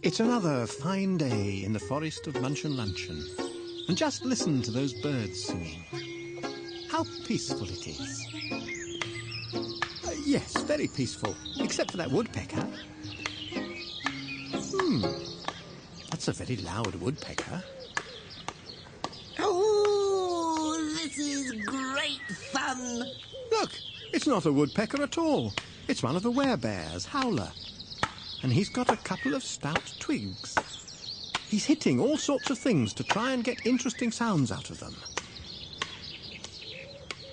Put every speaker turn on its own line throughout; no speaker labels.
It's another fine day in the forest of Munch and Luncheon. And just listen to those birds singing. How peaceful it is. Yes, very peaceful, except for that woodpecker. That's a very loud woodpecker.
Oh, this is great fun.
Look, it's not a woodpecker at all. It's one of the werebears, Howler. And he's got a couple of stout twigs. He's hitting all sorts of things to try and get interesting sounds out of them.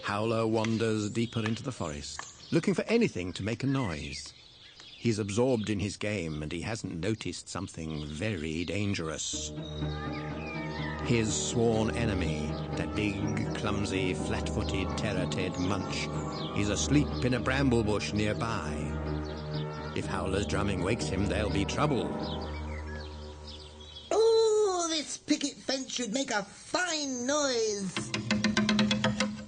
Howler wanders deeper into the forest, looking for anything to make a noise. He's absorbed in his game and he hasn't noticed something very dangerous. His sworn enemy, that big, clumsy, flat-footed terror-ted Munch, is asleep in a bramble bush nearby. If Howler's drumming wakes him, there'll be trouble.
Oh, this picket fence should make a fine noise.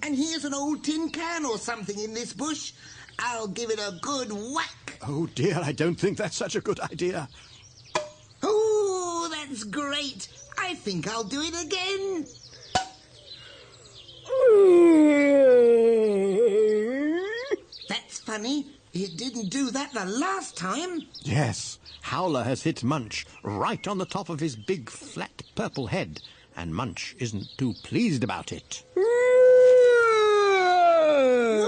And here's an old tin can or something in this bush. I'll give it a good whack.
Oh dear, I don't think that's such a good idea.
Oh, that's great. I think I'll do it again. That's funny. It didn't do that the last time.
Yes, Howler has hit Munch right on the top of his big, flat, purple head, and Munch isn't too pleased about it.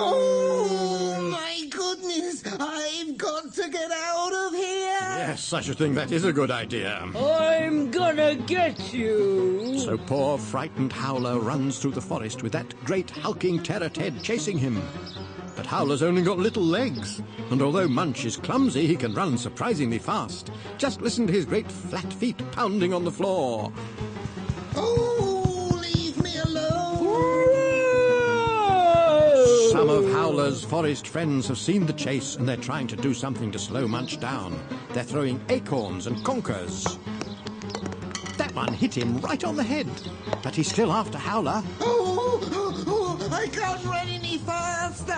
Oh, my goodness. I've got to get out of here.
Yes, such a thing, that is a good idea.
I'm gonna get you.
So poor, frightened Howler runs through the forest with that great, hulking terror-ted chasing him. But Howler's only got little legs, and although Munch is clumsy, he can run surprisingly fast. Just listen to his great flat feet pounding on the floor.
Oh, leave me alone.
Some of Howler's forest friends have seen the chase, and they're trying to do something to slow Munch down. They're throwing acorns and conkers. That one hit him right on the head, but he's still after Howler.
I can't run any faster.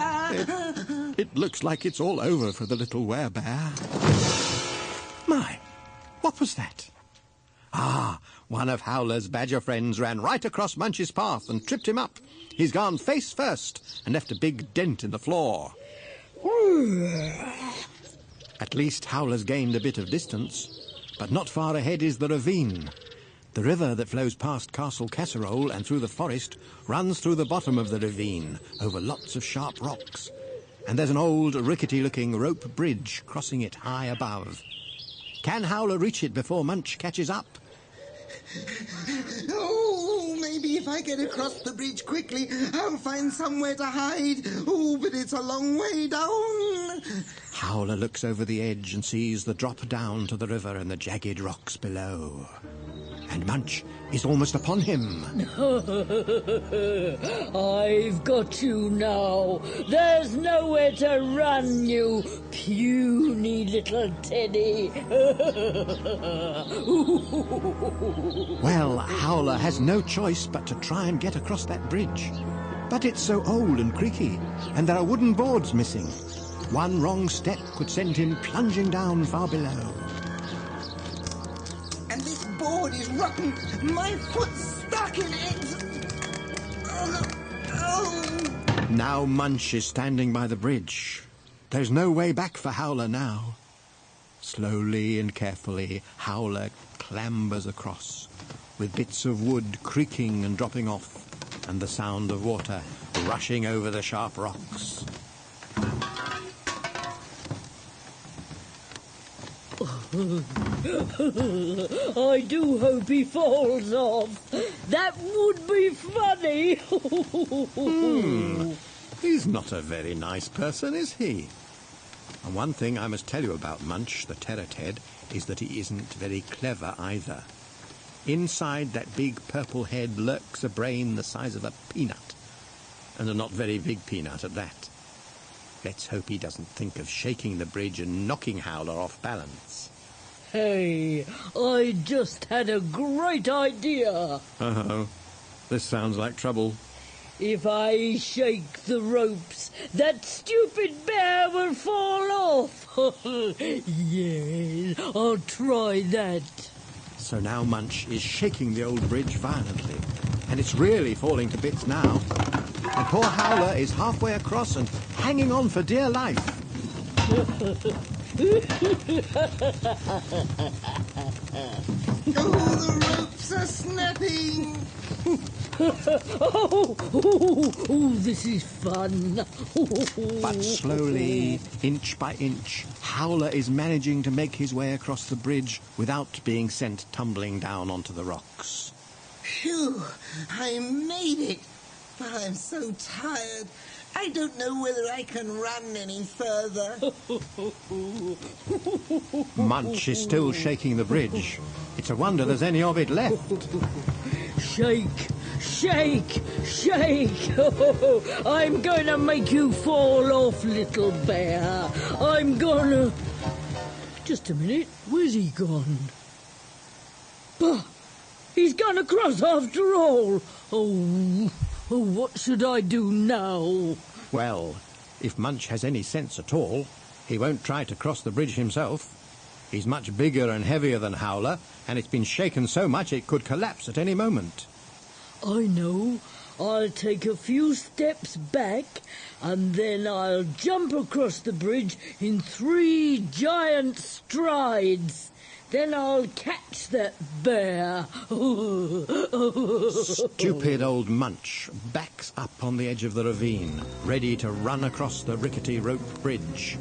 It looks like it's all over for the little werebear. My, what was that? Ah, one of Howler's badger friends ran right across Munch's path and tripped him up. He's gone face first and left a big dent in the floor. At least Howler's gained a bit of distance, but not far ahead is the ravine. The river that flows past Castle Casserole and through the forest runs through the bottom of the ravine over lots of sharp rocks. And there's an old, rickety-looking rope bridge crossing it high above. Can Howler reach it before Munch catches up?
Oh, maybe if I get across the bridge quickly, I'll find somewhere to hide. Oh, but it's a long way down.
Howler looks over the edge and sees the drop down to the river and the jagged rocks below. And Munch is almost upon him.
I've got you now. There's nowhere to run, you puny little Teddy.
Well, Howler has no choice but to try and get across that bridge. But it's so old and creaky, and there are wooden boards missing. One wrong step could send him plunging down far below.
And this board is rotten. My foot's stuck in it. Oh.
Now Munch is standing by the bridge. There's no way back for Howler now. Slowly and carefully, Howler clambers across, with bits of wood creaking and dropping off, and the sound of water rushing over the sharp rocks.
I do hope he falls off. That would be funny.
He's not a very nice person, is he? And one thing I must tell you about Munch, the terror-ted, is that he isn't very clever either. Inside that big purple head lurks a brain the size of a peanut, and a not very big peanut at that. Let's hope he doesn't think of shaking the bridge and knocking Howler off balance.
Hey, I just had a great idea.
Uh-oh. This sounds like trouble.
If I shake the ropes, that stupid bear will fall off. Yes, I'll try that.
So now Munch is shaking the old bridge violently, and it's really falling to bits now. And poor Howler is halfway across and hanging on for dear life.
Oh, the ropes are snapping!
Oh, this is fun.
But slowly, inch by inch, Howler is managing to make his way across the bridge without being sent tumbling down onto the rocks.
Phew, I made it, but I'm so tired. I don't know whether I can run any further.
Munch is still shaking the bridge. It's a wonder there's any of it left.
Shake, shake, shake. I'm going to make you fall off, little bear. I'm gonna... Just a minute, where's he gone? Bah, he's gone across after all. Oh, what should I do now?
Well, if Munch has any sense at all, he won't try to cross the bridge himself. He's much bigger and heavier than Howler, and it's been shaken so much it could collapse at any moment.
I know. I'll take a few steps back, and then I'll jump across the bridge in 3 giant strides. Then I'll catch that bear.
Stupid old Munch backs up on the edge of the ravine, ready to run across the rickety rope bridge.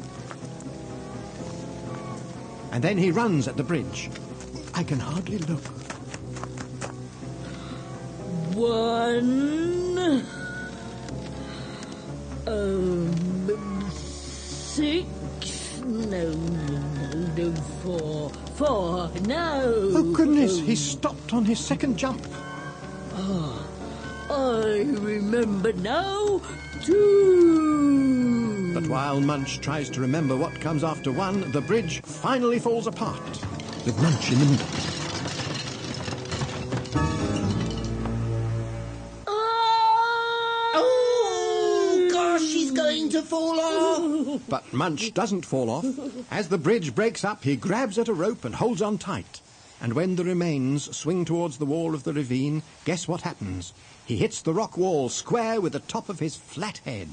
And then he runs at the bridge. I can hardly look.
1, 6, no, 4, no.
Oh, goodness, he stopped on his second jump.
I remember now, 2.
But while Munch tries to remember what comes after 1, the bridge finally falls apart, with Munch in the middle.
Oh, gosh, he's going to fall off!
But Munch doesn't fall off. As the bridge breaks up, he grabs at a rope and holds on tight. And when the remains swing towards the wall of the ravine, guess what happens? He hits the rock wall square with the top of his flat head.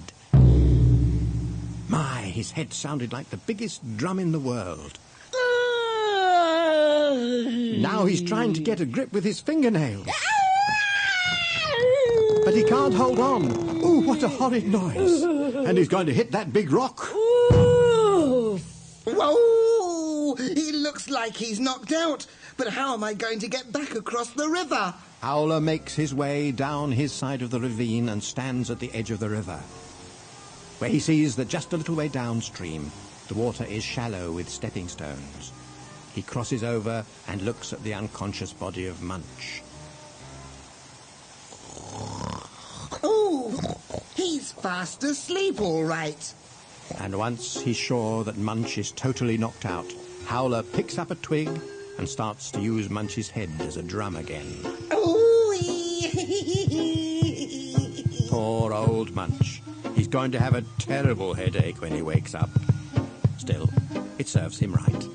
My, his head sounded like the biggest drum in the world. Now he's trying to get a grip with his fingernails. But he can't hold on. Ooh, what a horrid noise. And he's going to hit that big rock.
Whoa! He looks like he's knocked out. But how am I going to get back across the river?
Howler makes his way down his side of the ravine and stands at the edge of the river, where he sees that just a little way downstream, the water is shallow with stepping stones. He crosses over and looks at the unconscious body of Munch.
Oh, he's fast asleep, all right.
And once he's sure that Munch is totally knocked out, Howler picks up a twig and starts to use Munch's head as a drum again. Poor old Munch. He's going to have a terrible headache when he wakes up. Still, it serves him right.